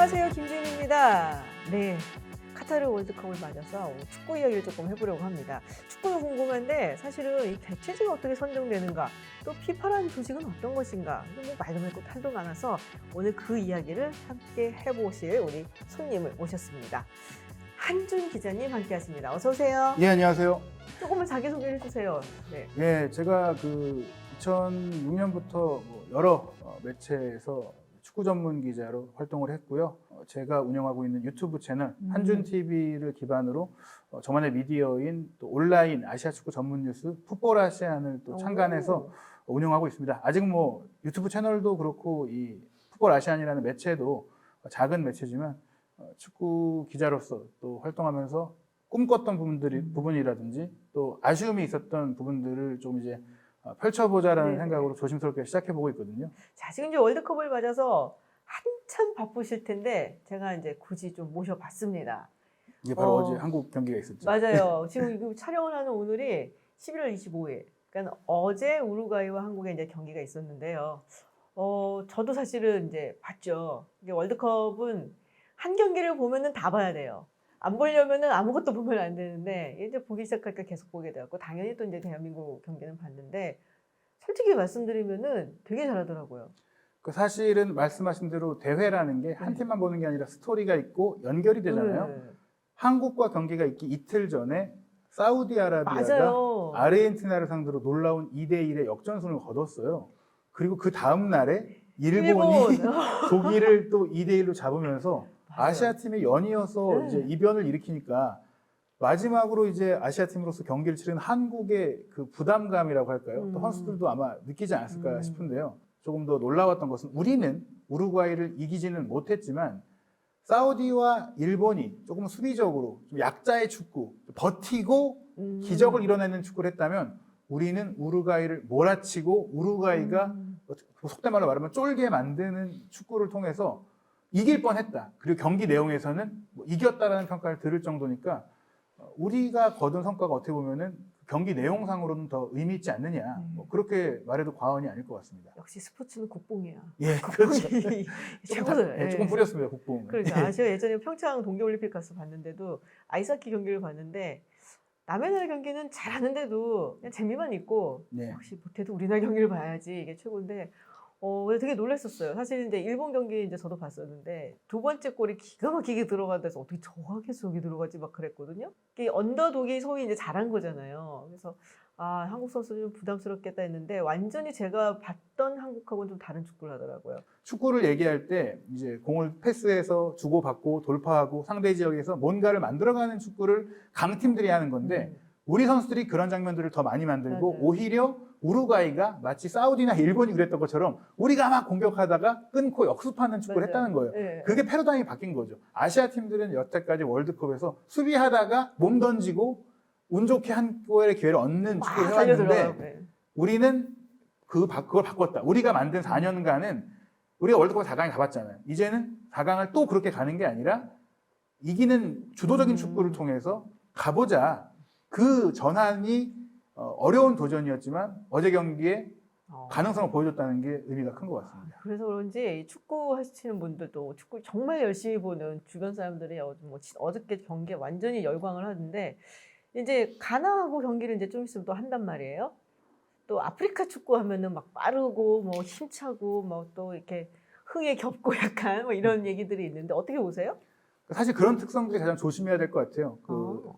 안녕하세요. 김주인입니다. 네, 카타르 월드컵을 맞아서 오늘 축구 이야기를 조금 해보려고 합니다. 축구도 궁금한데 사실은 이 개최지가 어떻게 선정되는가, 또 피파라는 조직은 어떤 것인가, 뭐 말도 많고 탈도 많아서 오늘 그 이야기를 함께 해보실 우리 손님을 모셨습니다. 한준 기자님 함께하십니다. 어서 오세요. 예, 안녕하세요. 조금만 자기소개를 해주세요. 네. 예, 제가 2006년부터 여러 매체에서 축구 전문 기자로 활동을 했고요. 제가 운영하고 있는 유튜브 채널 한준 TV를 기반으로 저만의 미디어인 또 온라인 아시아 축구 전문 뉴스 풋볼 아시안을 또 창간해서 운영하고 있습니다. 아직 유튜브 채널도 그렇고 이 풋볼 아시안이라는 매체도 작은 매체지만 축구 기자로서 또 활동하면서 꿈꿨던 부분이라든지 또 아쉬움이 있었던 부분들을 좀 이제 펼쳐보자라는 생각으로 조심스럽게 시작해보고 있거든요. 자, 지금 이제 월드컵을 맞아서 한참 바쁘실 텐데 제가 이제 굳이 좀 모셔봤습니다. 이게 바로 어제 한국 경기가 있었죠. 맞아요. 지금 이거 촬영을 하는 오늘이 11월 25일. 그러니까 어제 우루과이와 한국의 이제 경기가 있었는데요. 저도 사실은 이제 봤죠. 이게 월드컵은 한 경기를 보면은 다 봐야 돼요. 안 보려면은 아무것도 보면 안 되는데 이제 보기 시작하니까 계속 보게 되었고 당연히 또 이제 대한민국 경기는 봤는데 솔직히 말씀드리면은 되게 잘하더라고요. 사실은 말씀하신 대로 대회라는 게 한 팀만 보는 게 아니라 스토리가 있고 연결이 되잖아요. 한국과 경기가 있기 이틀 전에 사우디아라비아가 맞아요. 아르헨티나를 상대로 놀라운 2대1의 역전승을 거뒀어요. 그리고 그 다음 날에 일본이 독일을 또 2대1로 잡으면서 아시아 팀이 연이어서 이제 이변을 일으키니까 마지막으로 이제 아시아 팀으로서 경기를 치른 한국의 그 부담감이라고 할까요? 또 선수들도 아마 느끼지 않았을까 싶은데요. 조금 더 놀라웠던 것은 우리는 우루과이를 이기지는 못했지만 사우디와 일본이 조금 수비적으로 좀 약자의 축구, 버티고 기적을 이뤄내는 축구를 했다면 우리는 우루과이를 몰아치고 우루과이가 속된 말로 말하면 쫄게 만드는 축구를 통해서 이길 뻔했다. 그리고 경기 내용에서는 이겼다라는 평가를 들을 정도니까 우리가 거둔 성과가 어떻게 보면은 경기 내용상으로는 더 의미 있지 않느냐. 그렇게 말해도 과언이 아닐 것 같습니다. 역시 스포츠는 국뽕이야. 예, 그렇죠. 최고죠. 조금 뿌렸습니다, 국뽕. 그러니까 제가 예전에 평창 동계올림픽 가서 봤는데도 아이스하키 경기를 봤는데 남의 나라 경기는 잘하는데도 그냥 재미만 있고 역시 못해도 우리나라 경기를 봐야지 이게 최고인데 되게 놀랐었어요. 사실 이제 일본 경기 이제 저도 봤었는데 두 번째 골이 기가 막히게 들어간다서 어떻게 정확해서 여기 들어가지 막 그랬거든요. 이게 언더독이 소위 이제 잘한 거잖아요. 그래서 한국 선수는 좀 부담스럽겠다 했는데 완전히 제가 봤던 한국하고는 좀 다른 축구를 하더라고요. 축구를 얘기할 때 이제 공을 패스해서 주고받고 돌파하고 상대 지역에서 뭔가를 만들어가는 축구를 강팀들이 하는 건데 우리 선수들이 그런 장면들을 더 많이 만들고 오히려 우루과이가 마치 사우디나 일본이 그랬던 것처럼 우리가 막 공격하다가 끊고 역습하는 축구를 했다는 거예요. 그게 패러다임이 바뀐 거죠. 아시아 팀들은 여태까지 월드컵에서 수비하다가 몸 던지고 운 좋게 한 골의 기회를 얻는 축구를 해왔는데 우리는 그걸 바꿨다. 우리가 만든 4년간은 우리가 월드컵 4강에 가봤잖아요. 이제는 4강을 또 그렇게 가는 게 아니라 이기는 주도적인 축구를 통해서 가보자. 그 전환이 어려운 도전이었지만 어제 경기에 가능성을 보여줬다는 게 의미가 큰 것 같습니다. 그래서 그런지 축구 하시는 분들도 축구 정말 열심히 보는 주변 사람들이 어저께 경기에 완전히 열광을 하는데 이제 가나하고 경기를 이제 좀 있으면 또 한단 말이에요. 또 아프리카 축구 하면은 막 빠르고 힘차고 또 이렇게 흥에 겹고 약간 이런 얘기들이 있는데 어떻게 보세요? 사실 그런 특성들이 가장 조심해야 될 것 같아요.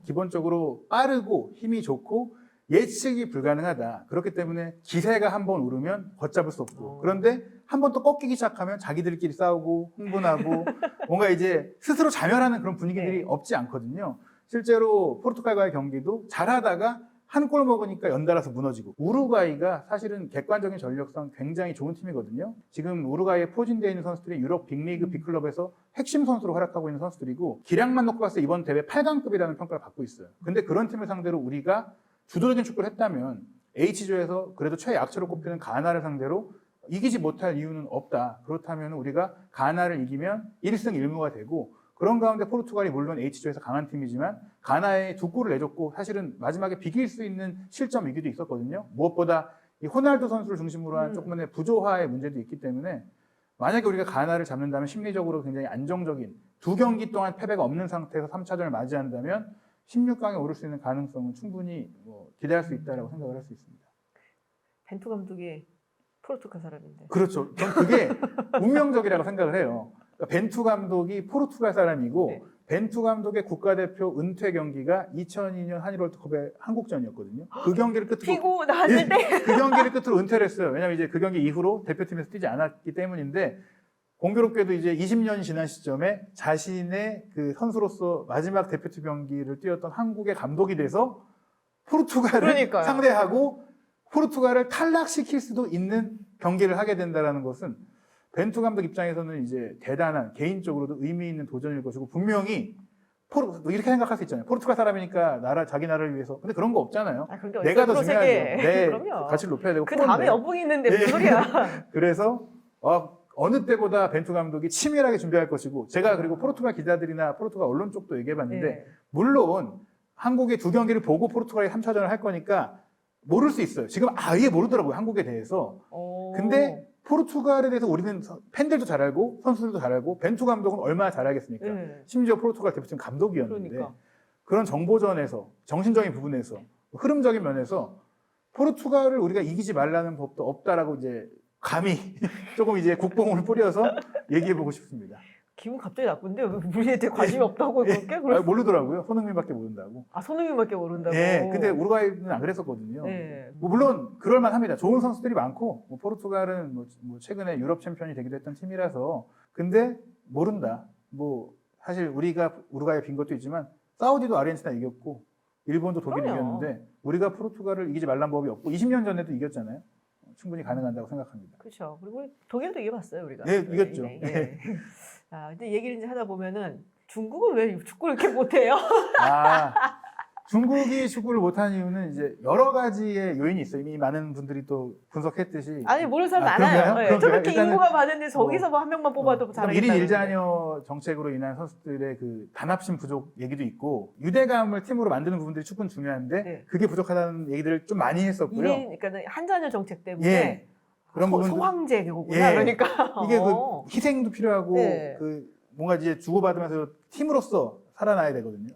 기본적으로 빠르고 힘이 좋고 예측이 불가능하다. 그렇기 때문에 기세가 한번 오르면 걷잡을 수 없고 그런데 한번 또 꺾이기 시작하면 자기들끼리 싸우고 흥분하고 뭔가 이제 스스로 자멸하는 그런 분위기들이 없지 않거든요. 실제로 포르투갈과의 경기도 잘하다가 한 골 먹으니까 연달아서 무너지고 우루과이가 사실은 객관적인 전력상 굉장히 좋은 팀이거든요. 지금 우루과이에 포진되어 있는 선수들이 유럽 빅리그 빅클럽에서 핵심 선수로 활약하고 있는 선수들이고 기량만 놓고 봤을 때 이번 대회 8강급이라는 평가를 받고 있어요. 근데 그런 팀을 상대로 우리가 주도적인 축구를 했다면 H조에서 그래도 최약체로 꼽히는 가나를 상대로 이기지 못할 이유는 없다. 그렇다면 우리가 가나를 이기면 1승 1무가 되고 그런 가운데 포르투갈이 물론 H조에서 강한 팀이지만 가나에 2골을 내줬고 사실은 마지막에 비길 수 있는 실점 위기도 있었거든요. 무엇보다 이 호날두 선수를 중심으로 한 조금만의 부조화의 문제도 있기 때문에 만약에 우리가 가나를 잡는다면 심리적으로 굉장히 안정적인 2경기 동안 패배가 없는 상태에서 3차전을 맞이한다면 16강에 오를 수 있는 가능성은 충분히 기대할 수 있다고 생각을 할 수 있습니다. 벤투 감독이 포르투갈 사람인데. 그렇죠. 전 그게 운명적이라고 생각을 해요. 그러니까 벤투 감독이 포르투갈 사람이고 네. 벤투 감독의 국가대표 은퇴 경기가 2002년 한일 월드컵의 한국전이었거든요. 그 경기를 끝으로 피고 나왔을 때. 그 경기를 끝으로 은퇴를 했어요. 왜냐하면 이제 그 경기 이후로 대표팀에서 뛰지 않았기 때문인데 공교롭게도 이제 20년이 지난 시점에 자신의 그 선수로서 마지막 대표팀 경기를 뛰었던 한국의 감독이 돼서 포르투갈을 그러니까요. 상대하고 포르투갈을 탈락시킬 수도 있는 경기를 하게 된다는 것은 벤투 감독 입장에서는 이제 대단한 개인적으로도 의미 있는 도전일 것이고 분명히 이렇게 생각할 수 있잖아요. 포르투갈 사람이니까 자기 나라를 위해서. 근데 그런 거 없잖아요. 아, 그런데 내가 더 프로 중요하죠. 세계. 내 그럼요. 가치를 높여야 되고. 그 다음에 연봉이 있는데 무슨 소리야. 그래서 어느 때보다 벤투 감독이 치밀하게 준비할 것이고 제가 그리고 포르투갈 기자들이나 포르투갈 언론 쪽도 얘기해봤는데 네. 물론 한국의 2경기를 보고 포르투갈이 3차전을 할 거니까 모를 수 있어요. 지금 아예 모르더라고요. 한국에 대해서. 근데 포르투갈에 대해서 우리는 팬들도 잘 알고 선수들도 잘 알고 벤투 감독은 얼마나 잘 알겠습니까? 네. 심지어 포르투갈 대표팀 감독이었는데 그러니까. 그런 정보전에서 정신적인 부분에서 흐름적인 면에서 포르투갈을 우리가 이기지 말라는 법도 없다라고 이제 감히 조금 이제 국뽕을 뿌려서 얘기해보고 싶습니다. 기분 갑자기 나쁜데 우리한테 관심이 없다고 그렇게? 모르더라고요. 손흥민밖에 모른다고. 아, 손흥민밖에 모른다고. 예, 근데 우루과이는 안 그랬었거든요. 네. 물론 그럴만합니다. 좋은 선수들이 많고 포르투갈은 최근에 유럽 챔피언이 되기도 했던 팀이라서 근데 모른다. 사실 우리가 우루과이 빈 것도 있지만 사우디도 아르헨티나 이겼고 일본도 독일 그럼요. 이겼는데 우리가 포르투갈을 이기지 말란 법이 없고 20년 전에도 이겼잖아요. 충분히 가능한다고 생각합니다. 그렇죠. 그리고 독일도 이겨봤어요 우리가. 네, 이겼죠. 네. 아, 근데 얘기를 이제 하다 보면은 중국은 왜 축구를 이렇게 못해요? 중국이 축구를 못하는 이유는 이제 여러 가지의 요인이 있어요. 이미 많은 분들이 또 분석했듯이. 아니 모르는 사람 그런가요? 많아요. 네, 그런가요? 저렇게 일단은 인구가 많은데 저기서 한 명만 뽑아도 잘하겠다. 1인 1자녀 정책으로 인한 선수들의 그 단합심 부족 얘기도 있고 유대감을 팀으로 만드는 부분들이 축구는 중요한데 네. 그게 부족하다는 얘기들을 좀 많이 했었고요. 그러니까 한자녀 정책 때문에 예. 그런 부분들 소황제구나. 예. 그러니까 이게 그 희생도 필요하고 네. 뭔가 이제 주고받으면서 팀으로서 살아나야 되거든요.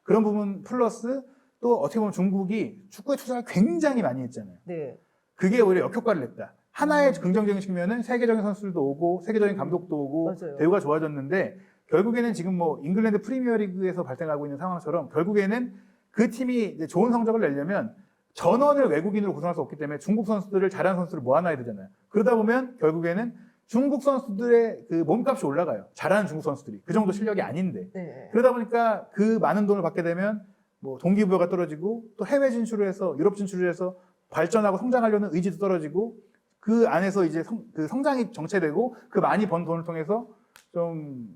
그런 부분 플러스 또 어떻게 보면 중국이 축구에 투자를 굉장히 많이 했잖아요. 네. 그게 오히려 역효과를 냈다. 하나의 긍정적인 측면은 세계적인 선수들도 오고 세계적인 감독도 오고 맞아요. 대우가 좋아졌는데 결국에는 지금 잉글랜드 프리미어리그에서 발생하고 있는 상황처럼 결국에는 그 팀이 이제 좋은 성적을 내려면 전원을 외국인으로 구성할 수 없기 때문에 중국 선수들을 잘하는 선수들을 모아놔야 되잖아요. 그러다 보면 결국에는 중국 선수들의 그 몸값이 올라가요. 잘하는 중국 선수들이. 그 정도 실력이 아닌데. 네. 그러다 보니까 그 많은 돈을 받게 되면 동기부여가 떨어지고 또 해외 진출을 해서 유럽 진출을 해서 발전하고 성장하려는 의지도 떨어지고 그 안에서 이제 그 성장이 정체되고 그 많이 번 돈을 통해서 좀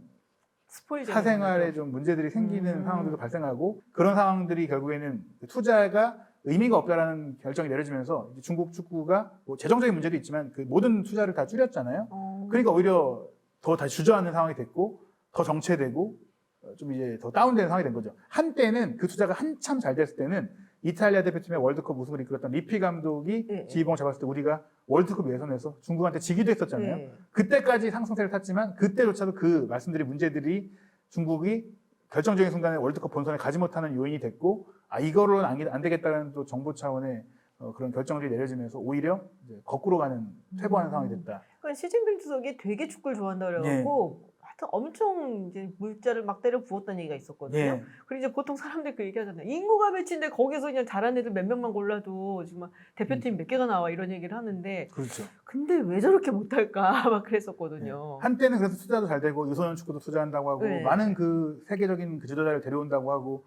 사생활에 좀 문제들이 생기는 상황들도 발생하고 그런 상황들이 결국에는 투자가 의미가 없다라는 결정이 내려지면서 이제 중국 축구가 재정적인 문제도 있지만 그 모든 투자를 다 줄였잖아요. 그러니까 오히려 더 다시 주저앉는 상황이 됐고 더 정체되고 좀 이제 더 다운되는 상황이 된 거죠. 한때는 그 투자가 한참 잘 됐을 때는 이탈리아 대표팀의 월드컵 우승을 이끌었던 리피 감독이 네. 지휘봉을 잡았을 때 우리가 월드컵 예선에서 중국한테 지기도 했었잖아요. 네. 그때까지 상승세를 탔지만 그때조차도 그 말씀드린 문제들이 중국이 결정적인 순간에 월드컵 본선에 가지 못하는 요인이 됐고 이거로는 안 되겠다는 또 정부 차원의 그런 결정들이 내려지면서 오히려 이제 거꾸로 가는 퇴보하는 상황이 됐다. 그러니까 시진핑 주석이 되게 축구를 좋아한다 그래갖고 하여튼 엄청 이제 물자를 막 때려 부었다는 얘기가 있었거든요. 예. 그리고 이제 보통 사람들 그 얘기하잖아요. 인구가 몇인데 거기서 그냥 잘하는 애들 몇 명만 골라도 정말 대표팀 몇 개가 나와 이런 얘기를 하는데 그렇죠. 근데 왜 저렇게 못할까 막 그랬었거든요. 한때는 그래서 투자도 잘 되고 유소년 축구도 투자한다고 하고 네. 많은 그 세계적인 그 지도자를 데려온다고 하고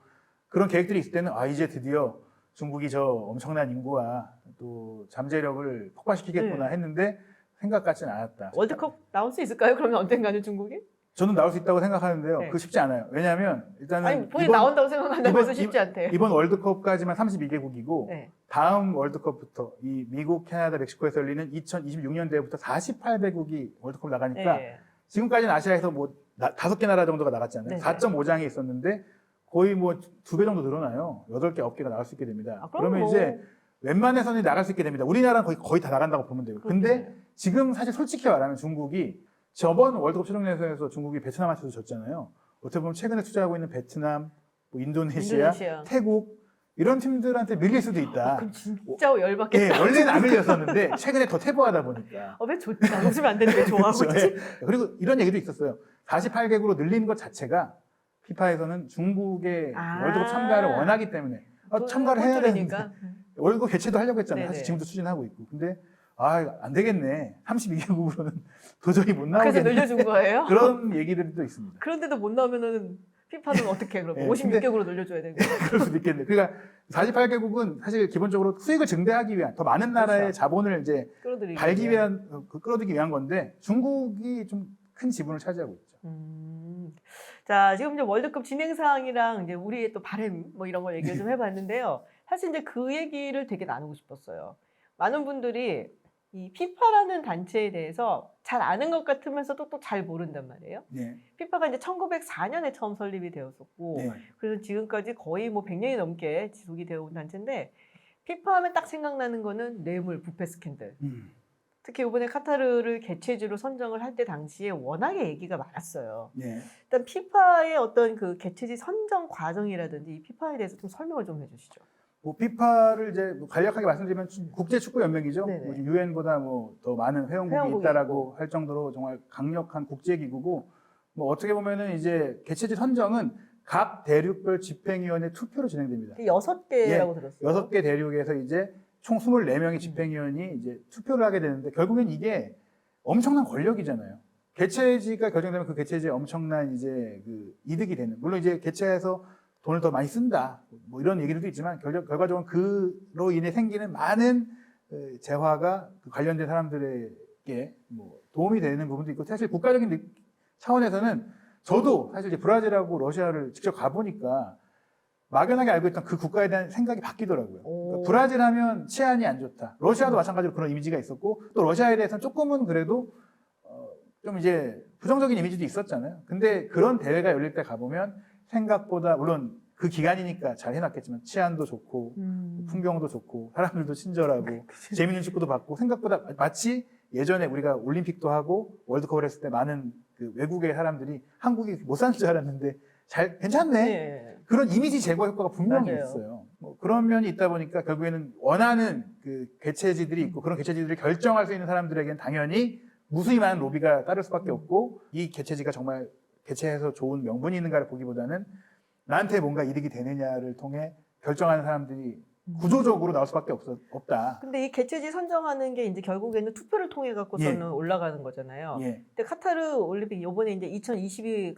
그런 계획들이 있을 때는 이제 드디어 중국이 저 엄청난 인구와 또 잠재력을 폭발시키겠구나 했는데 생각 같지는 않았다. 월드컵 나올 수 있을까요? 그러면 언젠가는 중국이? 저는 나올 수 있다고 생각하는데요. 네. 그거 쉽지 않아요. 왜냐하면 일단은 아니 본인 나온다고 생각한다면서 쉽지 않대요. 이번 월드컵까지만 32개국이고 네. 다음 월드컵부터 이 미국, 캐나다, 멕시코에서 열리는 2026년대부터 48개국이 월드컵 나가니까 네. 지금까지는 아시아에서 5개 나라 정도가 나갔잖아요. 네네. 4.5장이 있었는데 거의 2배 정도 늘어나요. 8개, 9개가 나갈 수 있게 됩니다. 그럼 그러면 이제 웬만해서는 나갈 수 있게 됩니다. 우리나라는 거의 다 나간다고 보면 돼요. 근데 지금 사실 솔직히 말하면 중국이 저번 월드컵 최종 예선에서 중국이 베트남한테도 졌잖아요. 어떻게 보면 최근에 투자하고 있는 베트남, 뭐 인도네시아, 태국 이런 팀들한테 밀릴 수도 있다. 그럼 진짜 열받겠다. 예, 원래는 안 밀렸었는데 최근에 더 퇴보하다 보니까. 왜 좋지? 나눠주면 안 되는데 왜 좋아하고 그렇죠. 있지? 예. 그리고 이런 얘기도 있었어요. 48개국으로 늘린 것 자체가 피파에서는 중국의 월드컵 참가를 원하기 때문에 참가를 해야 되니까 월드컵 개최도 하려고 했잖아요. 네네. 사실 지금도 추진하고 있고. 근데 안 되겠네. 32개국으로는 도저히 못 나오겠네. 그래서 늘려준 거예요? 그런 얘기들도 있습니다. 그런데도 못 나오면은 피파는 어떻게 그럼 네, 56개국으로 늘려줘야 되는 거예요? 그럴 수도 있겠네. 그러니까 48개국은 사실 기본적으로 수익을 증대하기 위한 더 많은 나라의 그렇죠. 자본을 이제 끌어들이기 끌어들이기 위한 건데 중국이 좀 큰 지분을 차지하고 있죠. 자, 지금 이제 월드컵 진행 사항이랑 이제 우리의 또 바람 뭐 이런 걸 얘기를 좀 해봤는데요. 사실 이제 그 얘기를 되게 나누고 싶었어요. 많은 분들이 이 피파라는 단체에 대해서 잘 아는 것 같으면서도 또 잘 모른단 말이에요. 네. 피파가 이제 1904년에 처음 설립이 되었었고, 네. 그래서 지금까지 거의 뭐 100년이 넘게 지속이 되어 온 단체인데, 피파 하면 딱 생각나는 거는 뇌물, 부패 스캔들. 특히 이번에 카타르를 개최지로 선정을 할 때 당시에 워낙에 얘기가 많았어요. 네. 일단 피파의 어떤 그 개최지 선정 과정이라든지 이 피파에 대해서 좀 설명을 좀 해주시죠. 뭐 피파를 이제 뭐 간략하게 말씀드리면 국제 축구 연맹이죠. 네네. 유엔보다 뭐 더 많은 회원국이 있다라고 할 정도로 정말 강력한 국제 기구고, 뭐 어떻게 보면은 이제 개최지 선정은 각 대륙별 집행위원회 투표로 진행됩니다. 6개라고 들었어요. 6개 대륙에서 이제 총 24명의 집행위원이 이제 투표를 하게 되는데, 결국엔 이게 엄청난 권력이잖아요. 개최지가 결정되면 그 개최지에 엄청난 이제 그 이득이 되는, 물론 이제 개최해서 돈을 더 많이 쓴다, 뭐 이런 얘기들도 있지만 결과적으로 그로 인해 생기는 많은 재화가 그 관련된 사람들에게 뭐 도움이 되는 부분도 있고, 사실 국가적인 차원에서는 저도 사실 이제 브라질하고 러시아를 직접 가보니까 막연하게 알고 있던 그 국가에 대한 생각이 바뀌더라고요. 그러니까 브라질 하면 치안이 안 좋다. 러시아도 마찬가지로 그런 이미지가 있었고, 또 러시아에 대해서는 조금은 그래도 좀 이제 부정적인 이미지도 있었잖아요. 근데 그런 대회가 열릴 때 가보면 생각보다, 물론 그 기간이니까 잘 해놨겠지만 치안도 좋고 풍경도 좋고 사람들도 친절하고 재밌는 축구도 봤고, 생각보다 마치 예전에 우리가 올림픽도 하고 월드컵을 했을 때 많은 그 외국의 사람들이 한국이 못 사는 줄 알았는데 괜찮네. 네. 그런 이미지 제거 효과가 분명히 맞아요. 있어요. 뭐 그런 면이 있다 보니까 결국에는 원하는 그 개최지들이 있고, 그런 개최지들을 결정할 수 있는 사람들에게는 당연히 무수히 많은 로비가 따를 수밖에 없고, 이 개최지가 정말 개최해서 좋은 명분이 있는가를 보기보다는 나한테 뭔가 이득이 되느냐를 통해 결정하는 사람들이 구조적으로 나올 수밖에 없다. 근데 이 개최지 선정하는 게 이제 결국에는 투표를 통해 갖고서는 올라가는 거잖아요. 예. 근데 카타르 올림픽 이번에 이제 2022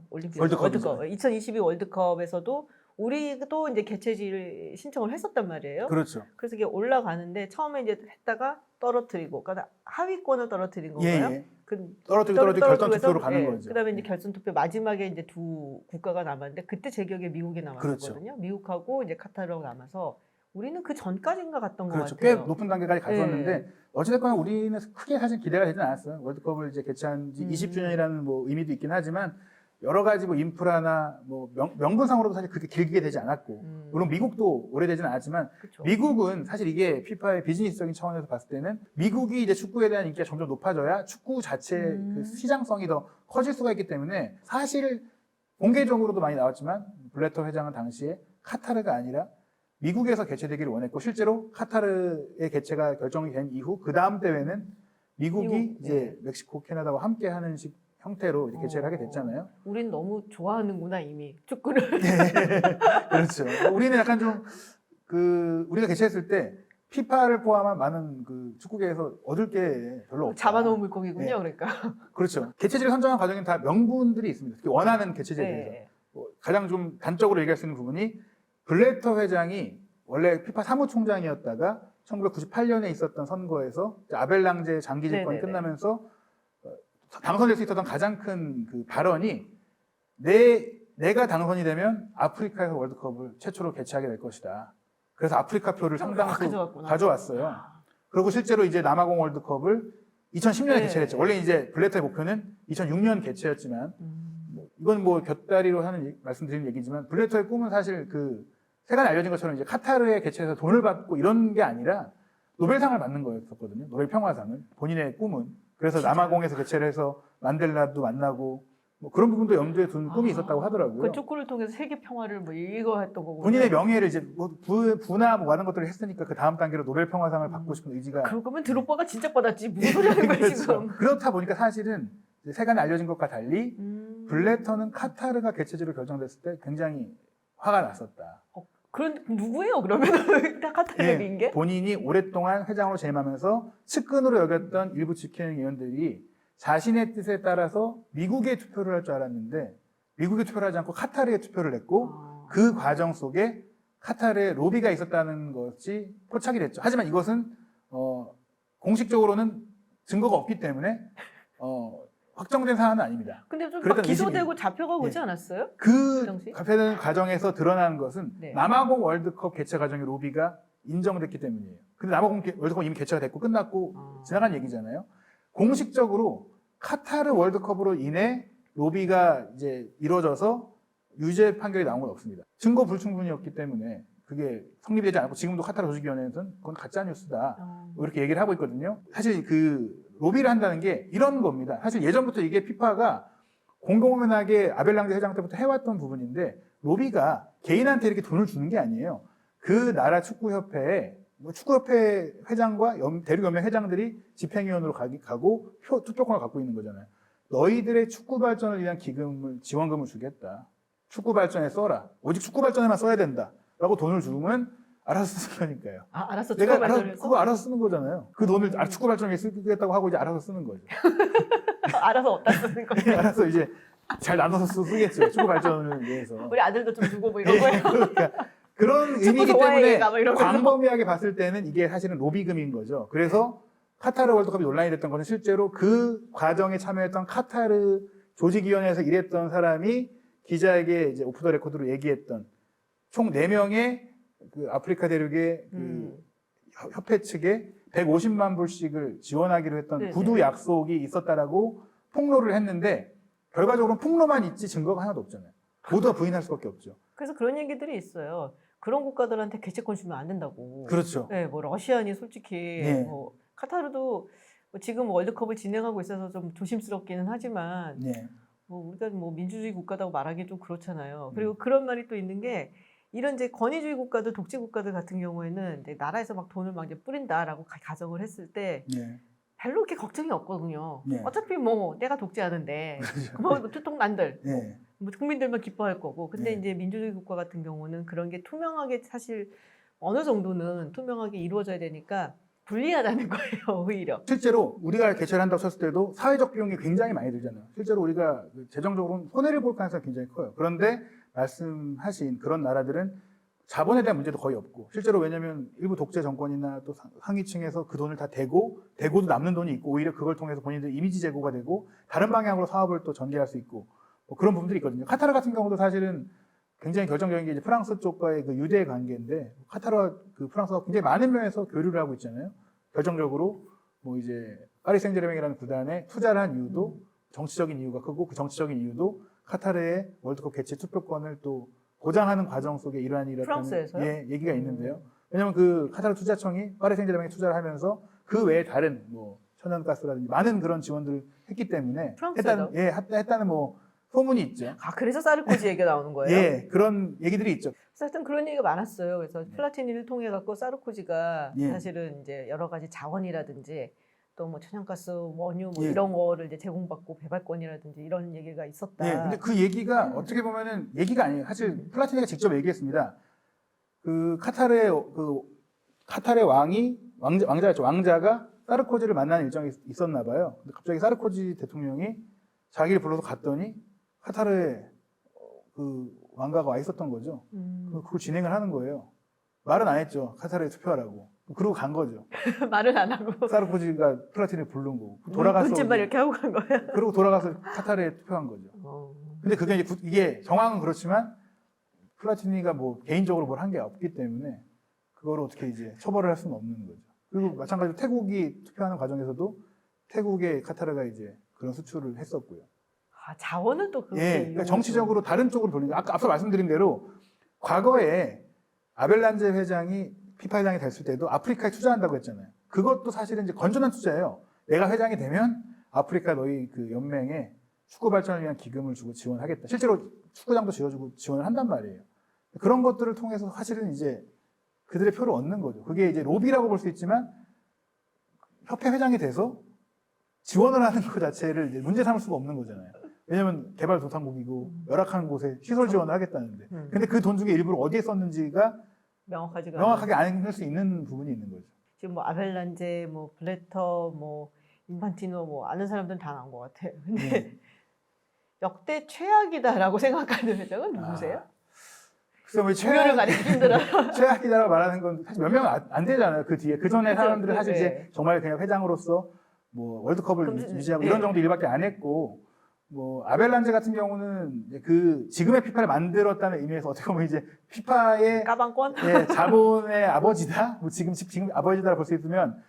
올림픽 월드컵이죠. 2022 월드컵에서도 우리도 이제 개최지를 신청을 했었단 말이에요. 그렇죠. 그래서 이게 올라가는데 처음에 이제 했다가 떨어뜨리고, 그러니까 하위권을 떨어뜨린 건가요? 예. 그 떨어뜨리고 결선 투표로 가는 거죠. 그다음에 이제 결선 투표 마지막에 이제 두 국가가 남았는데, 그때 제 기억에 미국이 남았거든요. 그렇죠. 미국하고 이제 카타르하고 남아서 우리는 그 전까지인가 갔던 것 그렇죠. 같아요. 꽤 높은 단계까지 갔었는데 어찌됐거나 우리는 크게 사실 기대가 되진 않았어요. 월드컵을 이제 개최한 지 20주년이라는 뭐 의미도 있긴 하지만 여러 가지 뭐 인프라나 뭐 명분상으로도 사실 그렇게 길게 되지 않았고, 물론 미국도 오래되진 않았지만 그쵸. 미국은 사실 이게 피파의 비즈니스적인 차원에서 봤을 때는 미국이 이제 축구에 대한 인기가 점점 높아져야 축구 자체 그 시장성이 더 커질 수가 있기 때문에, 사실 공개적으로도 많이 나왔지만 블래터 회장은 당시에 카타르가 아니라 미국에서 개최되기를 원했고, 실제로 카타르의 개최가 결정이 된 이후 그 다음 대회는 미국이 이제 멕시코, 캐나다와 함께 하는 형태로 이렇게 개최를 하게 됐잖아요. 우린 너무 좋아하는구나 이미 축구를. 그렇죠. 우리는 약간 좀 우리가 개최했을 때 피파를 포함한 많은 그 축구계에서 얻을 게 별로 없다. 잡아놓은 물고기군요, 네. 그러니까. 그렇죠. 개최지를 선정한 과정에는 다 명분들이 있습니다. 특히 원하는 개최지에 대해서. 네. 가장 좀 단적으로 얘기할 수 있는 부분이, 블래터 회장이 원래 피파 사무총장이었다가 1998년에 있었던 선거에서 아벨랑제 장기 집권이 끝나면서 당선될 수 있었던 가장 큰 그 발언이, 내가 당선이 되면 아프리카에서 월드컵을 최초로 개최하게 될 것이다. 그래서 아프리카 표를 상당수 가져왔어요. 그리고 실제로 이제 남아공 월드컵을 2010년에 개최했죠. 원래 이제 블래터의 목표는 2006년 개최였지만, 이건 뭐 곁다리로 하는 말씀드리는 얘기지만, 블래터의 꿈은 사실 세간에 알려진 것처럼 이제 카타르에 개최해서 돈을 받고 이런 게 아니라 노벨상을 받는 거였었거든요. 노벨 평화상을. 본인의 꿈은. 그래서 진짜요? 남아공에서 개최를 해서 만델라도 만나고 뭐 그런 부분도 염두에 둔 꿈이 있었다고 하더라고요. 그 축구를 통해서 세계 평화를 뭐 이거 했던 거고. 본인의 명예를 이제 뭐 부나 뭐 많은 것들을 했으니까 그 다음 단계로 노벨 평화상을 받고 싶은 의지가 그러면 드록바가 진짜 받았지 무슨 소리 하는 거야 그렇죠. 지금. 그렇다 보니까 사실은 이제 세간에 알려진 것과 달리 블래터는 카타르가 개최지로 결정됐을 때 굉장히 화가 났었다. 그런 누구예요 그러면 다 카타르에 민 게? 본인이 오랫동안 회장으로 재임하면서 측근으로 여겼던 일부 집행 의원들이 자신의 뜻에 따라서 미국에 투표를 할 줄 알았는데 미국에 투표를 하지 않고 카타르에 투표를 했고 그 과정 속에 카타르에 로비가 있었다는 것이 포착이 됐죠. 하지만 이것은 공식적으로는 증거가 없기 때문에 확정된 사안은 아닙니다. 근데 좀 막 그랬던 기소되고 의심이- 잡혀가고 예. 있지 않았어요? 그 당시? 개최되는 과정에서 드러난 것은 네. 남아공 월드컵 개최 과정의 로비가 인정됐기 때문이에요. 근데 남아공 월드컵 이미 개최가 됐고 끝났고 지나간 얘기잖아요. 공식적으로 카타르 월드컵으로 인해 로비가 이제 이루어져서 유죄 판결이 나온 건 없습니다. 증거 불충분이었기 때문에 그게 성립되지 않고 지금도 카타르 조직위원회에서는 그건 가짜 뉴스다 뭐 이렇게 얘기를 하고 있거든요. 사실 그 로비를 한다는 게 이런 겁니다. 사실 예전부터 이게 피파가 공공연하게 아벨랑제 회장 때부터 해왔던 부분인데 로비가 개인한테 이렇게 돈을 주는 게 아니에요. 그 나라 축구협회에 축구협회 회장과 대륙연맹 회장들이 집행위원으로 가고 투표권을 갖고 있는 거잖아요. 너희들의 축구 발전을 위한 지원금을 주겠다. 축구 발전에 써라. 오직 축구 발전에만 써야 된다. 라고 돈을 주면 알아서 쓰는 거니까요. 알았어. 내가 축구 발전을 그거 알아서 쓰는 거잖아요. 그 돈을 축구 발전에 쓰겠다고 하고 이제 알아서 쓰는 거죠. 알아서 어디다 쓰는 거예요? 알아서 이제 잘 나눠서 쓰겠죠. 축구 발전을 위해서. 우리 아들도 좀 주고 뭐 이런 거예요. 그러니까 그런 축구 의미이기 좋아해, 때문에 얘가 뭐 이러면서. 광범위하게 봤을 때는 이게 사실은 로비금인 거죠. 그래서 카타르 월드컵이 논란이 됐던 것은 실제로 그 과정에 참여했던 카타르 조직위원회에서 일했던 사람이 기자에게 이제 오프 더 레코드로 얘기했던 총 4명의 그 아프리카 대륙의 그 협회 측에 150만 불씩을 지원하기로 했던 네네. 구두 약속이 있었다라고 폭로를 했는데 결과적으로는 폭로만 있지 증거가 하나도 없잖아요. 모두가 부인할 수밖에 없죠. 그래서 그런 얘기들이 있어요. 그런 국가들한테 개체권 주면 안 된다고. 그렇죠. 네, 뭐 러시아니 솔직히 네. 뭐 카타르도 뭐 지금 월드컵을 진행하고 있어서 좀 조심스럽기는 하지만 네. 뭐 우리가 뭐 민주주의 국가다고 말하기 좀 그렇잖아요. 그리고 그런 말이 또 있는 게 이런 이제 권위주의 국가들, 독재 국가들 같은 경우에는 이제 나라에서 막 돈을 막 이제 뿌린다라고 가정을 했을 때 네. 별로 그렇게 걱정이 없거든요. 네. 어차피 뭐 내가 독재하는데 뭐 투통난들 네. 뭐 국민들만 기뻐할 거고. 근데 네. 이제 민주주의 국가 같은 경우는 그런 게 투명하게 사실 어느 정도는 투명하게 이루어져야 되니까 불리하다는 거예요, 오히려. 실제로 우리가 개최를 한다고 쳤을 때도 사회적 비용이 굉장히 많이 들잖아요. 실제로 우리가 재정적으로는 손해를 볼 가능성이 굉장히 커요. 그런데 말씀하신 그런 나라들은 자본에 대한 문제도 거의 없고 실제로 왜냐하면 일부 독재 정권이나 또 상위층에서 그 돈을 다 대고도 남는 돈이 있고 오히려 그걸 통해서 본인들 이미지 제고가 되고 다른 방향으로 사업을 또 전개할 수 있고 뭐 그런 부분들이 있거든요. 카타르 같은 경우도 사실은 굉장히 결정적인 게 이제 프랑스 쪽과의 그 유대 관계인데 카타르와 그 프랑스가 굉장히 많은 면에서 교류를 하고 있잖아요. 결정적으로 뭐 이제 파리 생제르맹이라는 구단에 투자를 한 이유도 정치적인 이유가 크고 그 정치적인 이유도 카타르의 월드컵 개최 투표권을 또 보장하는 과정 속에 일환이라는 프랑스에서요? 예, 얘기가 있는데요. 왜냐하면 그 카타르 투자청이 파리 생제르맹에 투자를 하면서 그 외에 다른 뭐 천연가스라든지 많은 그런 지원들을 했기 때문에 프랑스에도? 했다는 뭐 소문이 있죠. 아, 그래서 사르코지 얘기가 나오는 거예요? 예, 그런 얘기들이 있죠. 그래서 하여튼 그런 얘기가 많았어요. 그래서 플라티니를 통해 갖고 사르코지가 예. 사실은 이제 여러 가지 자원이라든지 또 뭐 천연가스, 원유 뭐 예. 이런 거를 이제 제공받고 배발권이라든지 이런 얘기가 있었다. 예, 근데 그 얘기가 어떻게 보면은 얘기가 아니에요. 사실 플라티니가 직접 얘기했습니다. 그 카타르의 왕자였죠. 왕자가 사르코지를 만나는 일정이 있었나 봐요. 근데 갑자기 사르코지 대통령이 자기를 불러서 갔더니 카타르에 그 왕가가 와 있었던 거죠. 그걸 진행을 하는 거예요. 말은 안 했죠. 카타르에 투표하라고. 그러고 간 거죠. 말을 안 하고 사르코지가 플라티니를 부른 거고. 돌아가서 눈짓만 이렇게 하고 간 거예요. 그리고 돌아가서 카타르에 투표한 거죠. 근데 그게 이게 정황은 그렇지만 플라티니가 뭐 개인적으로 뭘 한 게 없기 때문에 그거를 어떻게 이제 처벌을 할 수는 없는 거죠. 그리고 마찬가지로 태국이 투표하는 과정에서도 태국에 카타르가 이제 그런 수출을 했었고요. 아, 자원은 또 그렇게 예, 그러니까 정치적으로 다른 쪽으로 돌리는 거. 앞서 말씀드린 대로 과거에 아벨란제 회장이 피파 회장이 됐을 때도 아프리카에 투자한다고 했잖아요. 그것도 사실은 이제 건전한 투자예요. 내가 회장이 되면 아프리카 너희 그 연맹에 축구 발전을 위한 기금을 주고 지원하겠다. 실제로 축구장도 지어주고 지원을 한단 말이에요. 그런 것들을 통해서 사실은 이제 그들의 표를 얻는 거죠. 그게 이제 로비라고 볼 수 있지만 협회 회장이 돼서 지원을 하는 것 자체를 이제 문제 삼을 수가 없는 거잖아요. 왜냐면 개발도상국이고 열악한 곳에 시설 지원을 하겠다는데. 근데 그 돈 중에 일부를 어디에 썼는지가 명확하게 알 수 있는 부분이 있는 거죠. 지금 뭐 아벨란제, 뭐 블래터, 뭐 인판티노 뭐 아는 사람들은 다 나온 것 같아요. 근데 역대 최악이다라고 생각하는 회장은 누구세요? 글쎄 뭐 주요를 가리기 힘들어. 최악이다라고 말하는 건 사실 몇 명 안 되잖아요. 그 뒤에 그 전에 사람들은 사실 네. 이제 정말 그냥 회장으로서 뭐 월드컵을 유지하고 이런 정도 일밖에 안 했고, 뭐 아벨란제 같은 경우는 이제 그 지금의 피파를 만들었다는 의미에서 어떻게 보면 이제 피파의 까방권? 예, 자본의 아버지다. 뭐 지금 아버지다 볼 수 있으면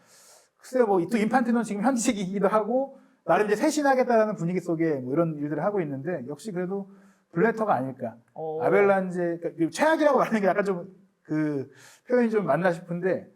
글쎄요, 뭐 또 인판티노는 지금 현직이기도 하고 나름 이제 쇄신하겠다라는 분위기 속에 뭐 이런 일들을 하고 있는데 역시 그래도 블래터가 아닐까. 아벨란제 그러니까 최악이라고 말하는 게 약간 좀 그 표현이 좀 맞나 싶은데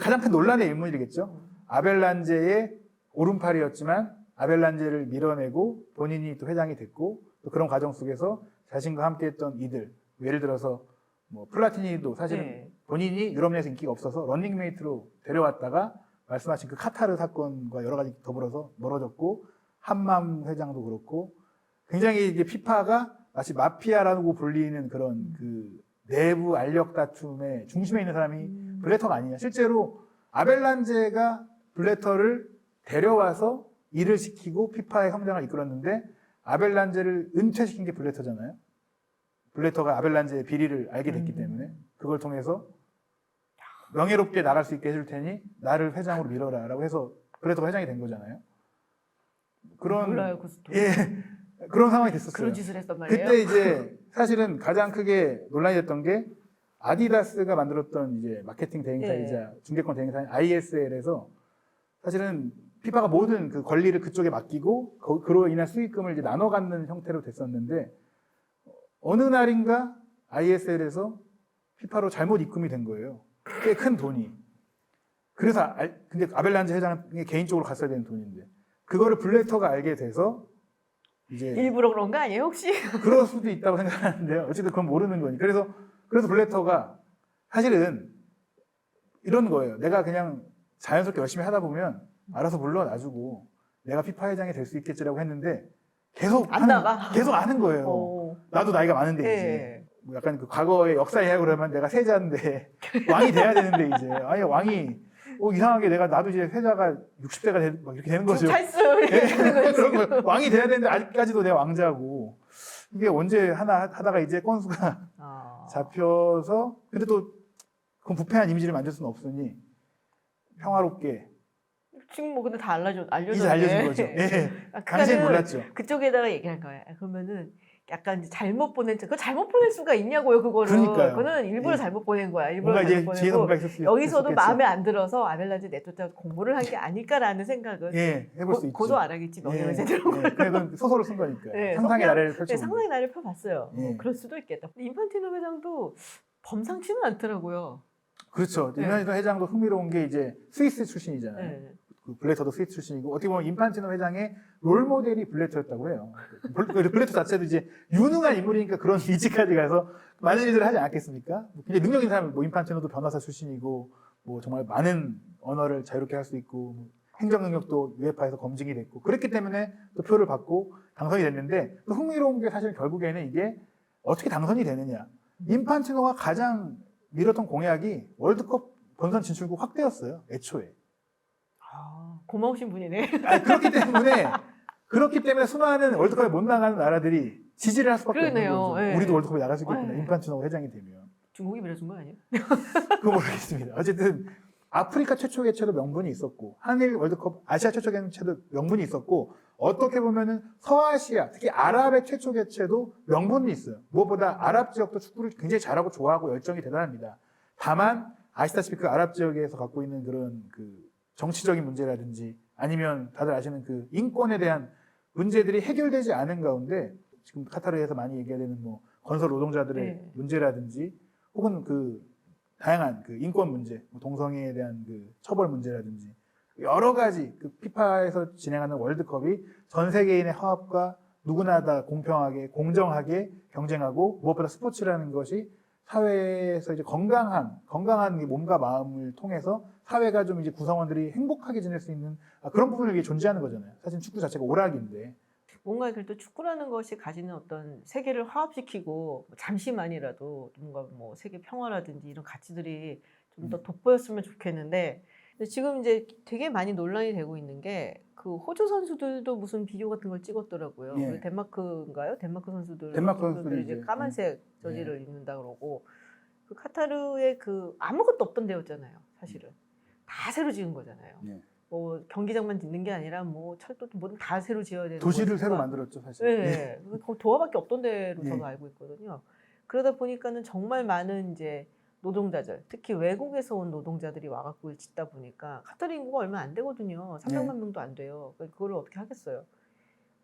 가장 큰 논란의 인물이겠죠. 아벨란제의 오른팔이었지만 아벨란제를 밀어내고 본인이 또 회장이 됐고 또 그런 과정 속에서 자신과 함께했던 이들 예를 들어서 뭐 플라티니도 사실은 본인이 유럽 내에서 인기가 없어서 런닝메이트로 데려왔다가 말씀하신 그 카타르 사건과 여러 가지 더불어서 멀어졌고 한맘 회장도 그렇고 굉장히 이제 피파가 마치 마피아라고 불리는 그런 그 내부 알력 다툼의 중심에 있는 사람이 블래터가 아니냐. 실제로 아벨란제가 블래터를 데려와서 일을 시키고 피파의 성장을 이끌었는데 아벨란제를 은퇴시킨 게 블래터잖아요. 블래터가 아벨란제의 비리를 알게 됐기 때문에 그걸 통해서 명예롭게 나갈 수 있게 해줄 테니 나를 회장으로 밀어라라고 해서 블래터가 회장이 된 거잖아요. 그런 몰라요, 그 스토리. 그런 상황이 됐었어요. 그런 짓을 했단 말이에요. 그때 이제 사실은 가장 크게 논란이 됐던 게 아디다스가 만들었던 이제 마케팅 대행사이자 중개권 대행사인 ISL에서 사실은 피파가 모든 그 권리를 그쪽에 맡기고 그로 인한 수익금을 이제 나눠 갖는 형태로 됐었는데 어느 날인가 ISL에서 피파로 잘못 입금이 된 거예요. 꽤 큰 돈이. 그래서 근데 아벨란제 회장이 개인적으로 갔어야 되는 돈인데 그거를 블래터가 알게 돼서 이제 일부러 그런 거 아니에요, 혹시? 그럴 수도 있다고 생각하는데요. 어쨌든 그건 모르는 거니. 그래서 블래터가 사실은 이런 거예요. 내가 그냥 자연스럽게 열심히 하다 보면 알아서 물러나주고 내가 피파 회장이 될 수 있겠지라고 했는데 계속 아는 거예요. 나도 나이가 많은데 이제 뭐 약간 그 과거의 역사 이야기 그러면 내가 세자인데 왕이 돼야 되는데 이제 아니 왕이 이상하게 나도 이제 세자가 60세가 막 이렇게 되는 거죠. 찰수 그런 거 왕이 돼야 되는데 아직까지도 내가 왕자고 이게 언제 하다가 이제 건수가 잡혀서 근데 또 그건 부패한 이미지를 만들 수는 없으니 평화롭게 지금 뭐 근데 다 알려졌네. 이제 알려진 거죠. 예. 당시엔 몰랐죠. 그쪽에다가 얘기할 거예요. 그러면은 약간 이제 잘못 그거 잘못 보낼 수가 있냐고요, 그거는. 그러니까요. 그거는 일부러 잘못 보낸 거야. 일부러 뭔가 잘못 이제 뒤에서 뭔가 있었겠죠. 여기서도 마음에 안 들어서 아벨란제 내쫓아 공모를 한 게 아닐까라는 생각은 해볼 수 있죠. 고도 안 하겠지, 명예훼손 들어온 걸. 그건 소설을 쓴 거니까. 상상의 나래를 펼쳐. 상상의 나래를 펴봤어요. 그럴 수도 있겠다. 근데 인판티노 회장도 범상치는 않더라고요. 그렇죠. 인판티노 회장도 흥미로운 게 이제 스위스 출신이잖아요. 그 블래터도 스위스 출신이고 어떻게 보면 인판티노 회장의 롤 모델이 블래터였다고 해요. 블래터 자체도 이제 유능한 인물이니까 그런 위치까지 가서 많은 일들을 하지 않았겠습니까? 굉장히 능력 있는 사람, 인판티노도 변호사 출신이고 뭐 정말 많은 언어를 자유롭게 할 수 있고 행정 능력도 UEFA에서 검증이 됐고 그랬기 때문에 또 표를 받고 당선이 됐는데 또 흥미로운 게 사실 결국에는 이게 어떻게 당선이 되느냐. 인판티노가 가장 밀었던 공약이 월드컵 본선 진출국 확대였어요. 애초에. 고마우신 분이네. 그렇기 때문에 수많은 월드컵에 못 나가는 나라들이 지지를 할 수밖에 없는 거죠. 우리도 월드컵에 나갈 수 있겠구나. 인판티노가 회장이 되면. 중국이 밀어준 거 아니에요? 그거 모르겠습니다. 어쨌든 아프리카 최초 개최도 명분이 있었고 한일 월드컵 아시아 최초 개최도 명분이 있었고 어떻게 보면은 서아시아 특히 아랍의 최초 개최도 명분이 있어요. 무엇보다 아랍 지역도 축구를 굉장히 잘하고 좋아하고 열정이 대단합니다. 다만 아시다시피 그 아랍 지역에서 갖고 있는 그런 그 정치적인 문제라든지 아니면 다들 아시는 그 인권에 대한 문제들이 해결되지 않은 가운데 지금 카타르에서 많이 얘기하는 뭐 건설 노동자들의 문제라든지 혹은 그 다양한 그 인권 문제, 동성애에 대한 그 처벌 문제라든지 여러 가지 그 피파에서 진행하는 월드컵이 전 세계인의 화합과 누구나 다 공평하게 공정하게 경쟁하고 무엇보다 스포츠라는 것이 사회에서 이제 건강한 이 몸과 마음을 통해서 사회가 좀 이제 구성원들이 행복하게 지낼 수 있는 그런 부분을 위해 존재하는 거잖아요. 사실 축구 자체가 오락인데. 뭔가 그래도 축구라는 것이 가지는 어떤 세계를 화합시키고 잠시만이라도 뭔가 뭐 세계 평화라든지 이런 가치들이 좀 더 돋보였으면 좋겠는데 근데 지금 이제 되게 많이 논란이 되고 있는 게 그 호주 선수들도 무슨 비디오 같은 걸 찍었더라고요. 예. 그 덴마크인가요? 덴마크 선수들 덴마크 선수들이 선수들이 이제 이제, 까만색 저지를 입는다 그러고 그 카타르의 그 아무것도 없던 데였잖아요. 사실은 다 새로 지은 거잖아요. 예. 뭐 경기장만 짓는 게 아니라 뭐 철도도 뭐든 다 새로 지어야 되는 도시를 거니까. 새로 만들었죠, 사실. 네, 거기 도화밖에 없던 데로 예. 저도 알고 있거든요. 그러다 보니까는 정말 많은 이제 노동자들, 특히 외국에서 온 노동자들이 와갖고 짓다 보니까 카타르 인구가 얼마 안 되거든요. 300만 명도 안 돼요. 그걸 어떻게 하겠어요?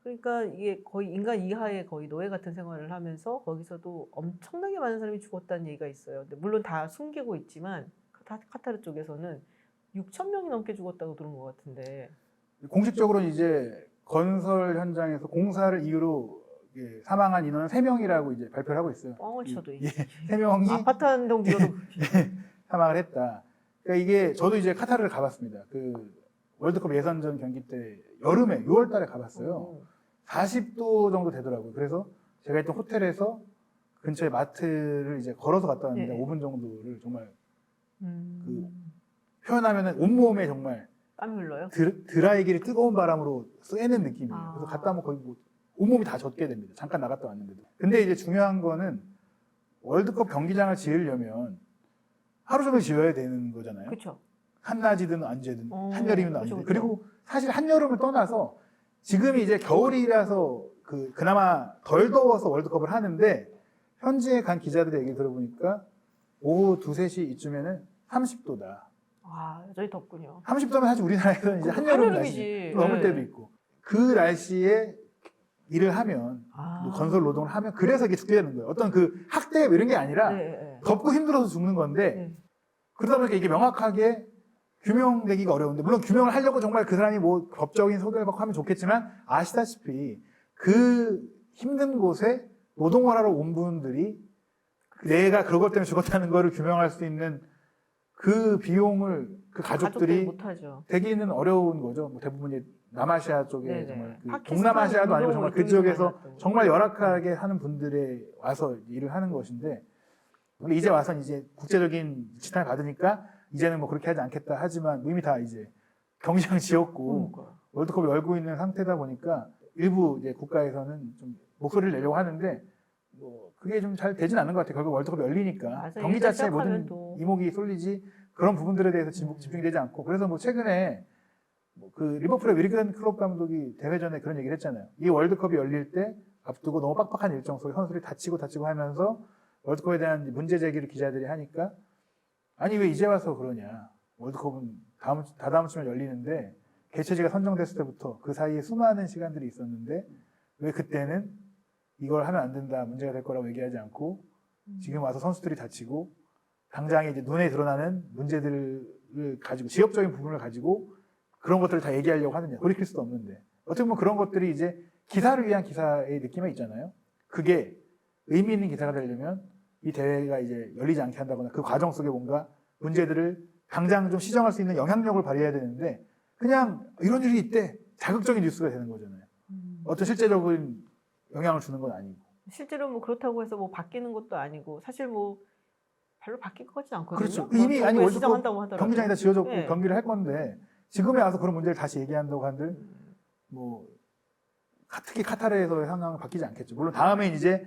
그러니까 이게 거의 인간 이하의 거의 노예 같은 생활을 하면서 거기서도 엄청나게 많은 사람이 죽었다는 얘기가 있어요. 근데 물론 다 숨기고 있지만 카타르 쪽에서는 6천 명이 넘게 죽었다고 들은 것 같은데. 공식적으로는 이제 건설 현장에서 공사를 이유로 사망한 인원은 3명이라고 이제 발표를 하고 있어요. 뻥을 쳐도 예, 3명이 아파트 한 동 지어도 사망을 했다. 그러니까 이게 저도 이제 카타르를 가봤습니다. 그 월드컵 예선전 경기 때 여름에 6월 달에 가봤어요. 40도 정도 되더라고요. 그래서 제가 있던 호텔에서 근처에 마트를 이제 걸어서 갔다 왔는데 네. 5분 정도를 정말 그 표현하면은 온몸에 정말 땀이 흘러요? 드라이기를 뜨거운 바람으로 쐬는 느낌이에요. 그래서 갔다 오면 거의 뭐 온몸이 다 젖게 됩니다. 잠깐 나갔다 왔는데도. 근데 이제 중요한 거는 월드컵 경기장을 지으려면 하루 종일 지어야 되는 거잖아요. 그렇죠. 한낮이든 안재든 한여름이든 그쵸, 안재든. 그쵸. 그리고 사실 한여름을 떠나서 지금이 이제 겨울이라서 그나마 덜 더워서 월드컵을 하는데 현지에 간 기자들의 얘기 들어보니까 오후 2, 3시 이쯤에는 30도다. 와, 여전히 덥군요. 30도면 사실 우리나라에서는 이제 한여름 날씨 넘을 때도 있고 그 날씨에 일을 하면 건설 노동을 하면 그래서 이게 죽게 되는 거예요. 어떤 그 학대 이런 게 아니라 덥고 힘들어서 죽는 건데 그러다 보니까 이게 명확하게 규명되기가 어려운데 물론 규명을 하려고 정말 그 사람이 뭐 법적인 소개를 받고 하면 좋겠지만 아시다시피 그 힘든 곳에 노동을 하러 온 분들이 내가 그것 때문에 죽었다는 거를 규명할 수 있는 그 비용을 그 가족들이 못하죠. 되기는 어려운 거죠. 뭐 대부분이 남아시아 쪽에 네네. 정말 그 파키스탄, 동남아시아도 아니고 정말 인도 그쪽에서 이쪽에서 정말 열악하게 하는 분들에 와서 일을 하는 것인데 근데 이제 와서 이제 국제적인 지탄을 받으니까 이제는 뭐 그렇게 하지 않겠다 하지만 이미 다 이제 경기장 지었고 월드컵을 열고 있는 상태다 보니까 일부 이제 국가에서는 좀 목소리를 내려고 하는데 뭐 그게 좀 잘 되진 않는 것 같아요. 결국 월드컵이 열리니까 맞아, 경기 자체에 모든 시작하면 또. 이목이 쏠리지 그런 부분들에 대해서 집중이 되지 않고 그래서 뭐 최근에 뭐 그 리버풀의 위르겐 클롭 감독이 대회 전에 그런 얘기를 했잖아요. 이 월드컵이 열릴 때 앞두고 너무 빡빡한 일정 속에 선수들이 다치고 하면서 월드컵에 대한 문제 제기를 기자들이 하니까 아니 왜 이제 와서 그러냐. 월드컵은 다다음 주면 열리는데 개최지가 선정됐을 때부터 그 사이에 수많은 시간들이 있었는데 왜 그때는 이걸 하면 안 된다 문제가 될 거라고 얘기하지 않고 지금 와서 선수들이 다치고 당장에 이제 눈에 드러나는 문제들을 가지고 지역적인 부분을 가지고 그런 것들을 다 얘기하려고 하느냐 돌이킬 수도 없는데 어떻게 보면 그런 것들이 이제 기사를 위한 기사의 느낌이 있잖아요. 그게 의미 있는 기사가 되려면 이 대회가 이제 열리지 않게 한다거나 그 과정 속에 뭔가 문제들을 당장 좀 시정할 수 있는 영향력을 발휘해야 되는데 그냥 이런 일이 있대 자극적인 뉴스가 되는 거잖아요. 어떤 실제적인 영향을 주는 건 아니고 실제로 뭐 그렇다고 해서 뭐 바뀌는 것도 아니고 사실 뭐 별로 바뀔 것 같지 않거든요. 그렇죠. 이미 아니 월드컵 시작한다고 하더라도 경기장이 다 지어졌고 네. 경기를 할 건데 지금에 와서 그런 문제를 다시 얘기한다고 한들 뭐 특히 카타르에서의 상황은 바뀌지 않겠죠. 물론 다음에 이제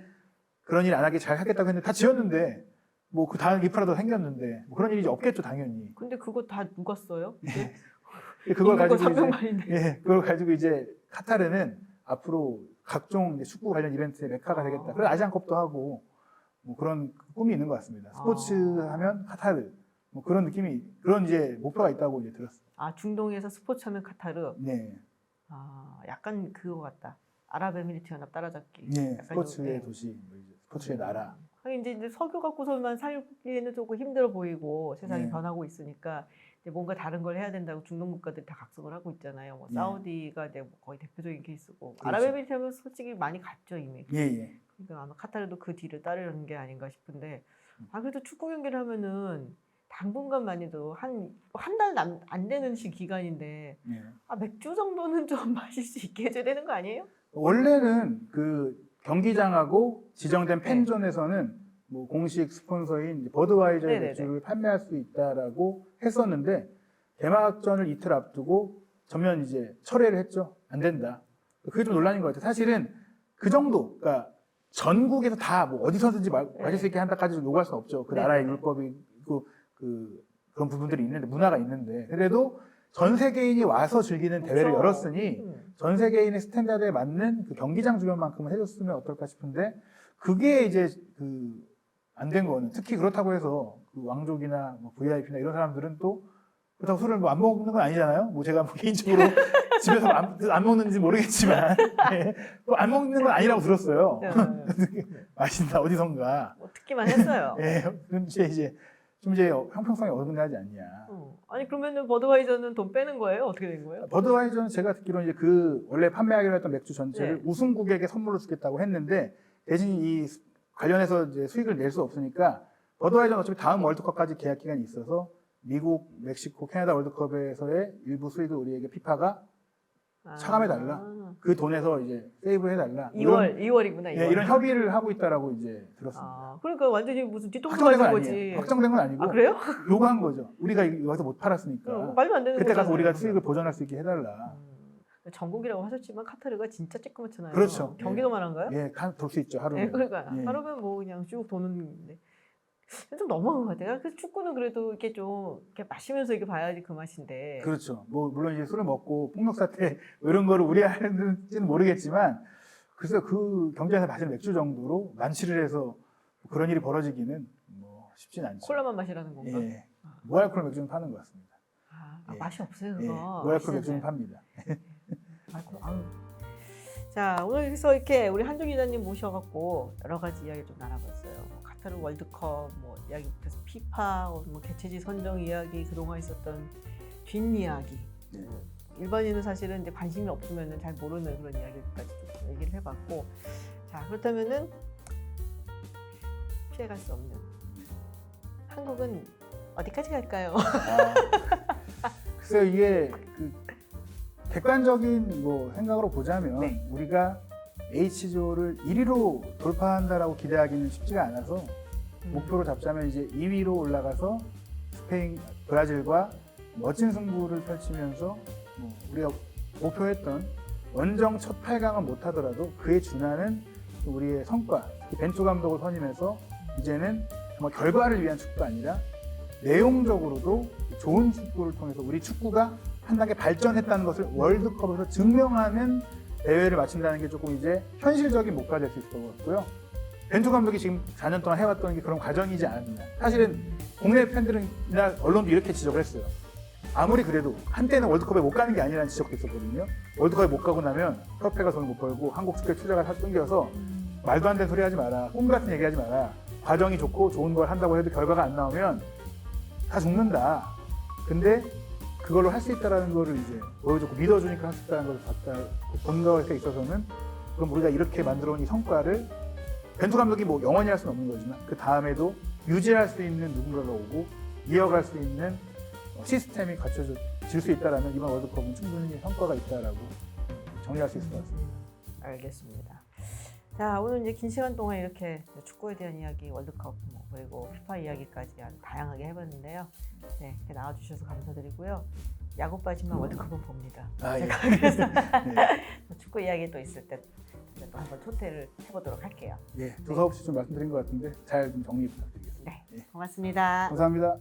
그런 일 안 하게 잘 하겠다고 했는데 다 지었는데 뭐 그 다음 인프라도 생겼는데 뭐 그런 일이 이제 없겠죠 당연히. 근데 그거 다 누가 써요? 그걸 가지고 이제 300만인데. 그걸 가지고 이제 카타르는 앞으로 각종 이제 축구 관련 이벤트의 메카가 되겠다. 그래서 아시안컵도 하고 뭐 그런 꿈이 있는 것 같습니다. 스포츠 하면 카타르 뭐 그런 느낌이 그런 이제 목표가 있다고 이제 들었어요. 아 중동에서 스포츠하면 카타르. 네. 아 약간 그거 같다. 아랍에미리트 연합 따라잡기. 네. 약간 스포츠의 도시, 뭐 이제 스포츠의 나라. 하긴 이제 석유 갖고서만 살기에는 조금 힘들어 보이고 세상이 네. 변하고 있으니까 이제 뭔가 다른 걸 해야 된다고 중동 국가들이 다 각성을 하고 있잖아요. 뭐 예. 사우디가 이제 뭐 거의 대표적인 케이스고 그렇죠. 아랍에미리트는 솔직히 많이 갔죠 이미. 예. 그러니까 아마 카타르도 그 뒤를 따르는 게 아닌가 싶은데 그래도 축구 경기를 하면은 당분간만이도 한 달 안 되는 기간인데 예. 맥주 정도는 좀 마실 수 있게 해줘야 되는 거 아니에요? 원래는 그 경기장하고 지정된 네. 팬존에서는 뭐 공식 스폰서인 이제 버드와이저의 네네네. 맥주를 판매할 수 있다라고 했었는데 개막전을 이틀 앞두고 전면 이제 철회를 했죠. 안 된다. 그게 좀 논란인 것 같아요. 사실은 그 정도, 그러니까 전국에서 다 뭐 어디서든지 마실 수 있게 한다까지 요구할 수는 없죠. 그 나라의 네네네. 율법이고 그런 부분들이 있는데 문화가 있는데 그래도 전 세계인이 와서 즐기는 대회를 그렇죠. 열었으니 전 세계인의 스탠다드에 맞는 그 경기장 주변만큼은 해줬으면 어떨까 싶은데 그게 이제 그 안 된 거는 특히 그렇다고 해서 그 왕족이나 뭐 VIP나 이런 사람들은 또 그렇다고 술을 뭐 안 먹는 건 아니잖아요. 뭐 제가 뭐 개인적으로 집에서 안 먹는지 모르겠지만 네. 안 먹는 건 아니라고 들었어요. 네. 마신다 어디선가. 뭐 듣기만 했어요. 예, 그런데 이제 좀 이제 형평성이 어긋나지 않냐. 아니 그러면은 버드와이저는 돈 빼는 거예요? 어떻게 된 거예요? 버드와이저는 제가 듣기로는 이제 그 원래 판매하기로 했던 맥주 전체를 네. 우승국에게 선물로 주겠다고 했는데 대신 이 관련해서 이제 수익을 낼 수 없으니까 버드와이저는 어차피 다음 월드컵까지 계약 기간이 있어서 미국, 멕시코, 캐나다 월드컵에서의 일부 수익을 우리에게 피파가 차감해달라. 그 돈에서 이제 세이브해달라. 2월이구나. 예, 이런 협의를 하고 있다라고 이제 들었습니다. 그러니까 완전히 무슨 뒤통수 확정된 건 맞은 아니에요. 거지. 확정된 건 아니고 그래요? 요구한 거죠. 우리가 여기서 못 팔았으니까 말도 안 되는 그때 가서 거잖아요. 우리가 수익을 보전할 수 있게 해달라. 전국이라고 하셨지만 카타르가 진짜 쬐끄맣잖아요. 그렇죠. 경기도만 한가요? 예, 돌 수 있죠 하루에. 네, 그러니까 예. 하루면 뭐 그냥 쭉 도는데 좀 너무한 것 같아요. 그래서 축구는 그래도 이렇게 좀 이렇게 마시면서 이렇게 봐야지 그 맛인데. 그렇죠. 뭐 물론 이제 술을 먹고 폭력 사태 뭐 이런 거를 우려하는지는 모르겠지만 글쎄요 그 경기장에서 마시는 맥주 정도로 만취를 해서 그런 일이 벌어지기는 뭐 쉽진 않죠. 콜라만 마시라는 건가? 예, 무알콜 맥주는 파는 것 같습니다. 예. 맛이 없어요 예, 그거. 무알콜 맥주는 팝니다. 자 오늘 그래서 이렇게 우리 한준 기자님 모셔갖고 여러 가지 이야기 좀 나눠봤어요. 뭐 카타르 월드컵 뭐 이야기부터 해서 피파 뭐 개최지 선정 이야기 그동안 있었던 뒷이야기. 네. 일반인은 사실은 이제 관심이 없으면 잘 모르는 그런 이야기까지 좀 얘기를 해봤고 자 그렇다면은 피해갈 수 없는 한국은 어디까지 갈까요? 글쎄요 이게 그 객관적인 뭐 생각으로 보자면 네. 우리가 H조를 1위로 돌파한다라고 기대하기는 쉽지가 않아서 목표로 잡자면 이제 2위로 올라가서 스페인, 브라질과 멋진 승부를 펼치면서 뭐 우리가 목표했던 원정 첫 8강은 못하더라도 그에 준하는 우리의 성과, 벤투 감독을 선임해서 이제는 정말 결과를 위한 축구가 아니라 내용적으로도 좋은 축구를 통해서 우리 축구가 한 단계 발전했다는 것을 월드컵에서 증명하는 대회를 마친다는 게 조금 이제 현실적인 목표가 될 수 있을 것 같고요. 벤투 감독이 지금 4년 동안 해왔던 게 그런 과정이지 않았나. 사실은 국내 팬들이나 언론도 이렇게 지적을 했어요. 아무리 그래도 한때는 월드컵에 못 가는 게 아니라는 지적도 있었거든요. 월드컵에 못 가고 나면 협회가 돈을 못 벌고 한국 축구에 투자가 다 끊겨서 말도 안 되는 소리 하지 마라. 꿈 같은 얘기 하지 마라. 과정이 좋고 좋은 걸 한다고 해도 결과가 안 나오면 다 죽는다. 근데 그걸로 할 수 있다는 거를 이제 보여줬고 믿어주니까 할 수 있다는 걸 본 것에 있어서는 그럼 우리가 이렇게 만들어 온 이 성과를 벤투 감독이 뭐 영원히 할 수는 없는 거지만 그 다음에도 유지할 수 있는 누군가가 오고 이어갈 수 있는 시스템이 갖춰질 수 있다라면 이번 월드컵은 충분히 성과가 있다라고 정리할 수 있을 것 같습니다. 알겠습니다. 자 오늘 이제 긴 시간 동안 이렇게 축구에 대한 이야기, 월드컵 뭐 그리고 피파 이야기까지 아주 다양하게 해봤는데요. 네, 이렇게 나와주셔서 감사드리고요. 야구 빠지면 월드컵은 봅니다. 제가 예. 그래서 네. 축구 이야기 또 있을 때 또 한번 초대를 해보도록 할게요. 예, 두서 없이 좀 말씀드린 것 같은데 잘 좀 정리 부탁드리겠습니다. 네, 고맙습니다. 감사합니다.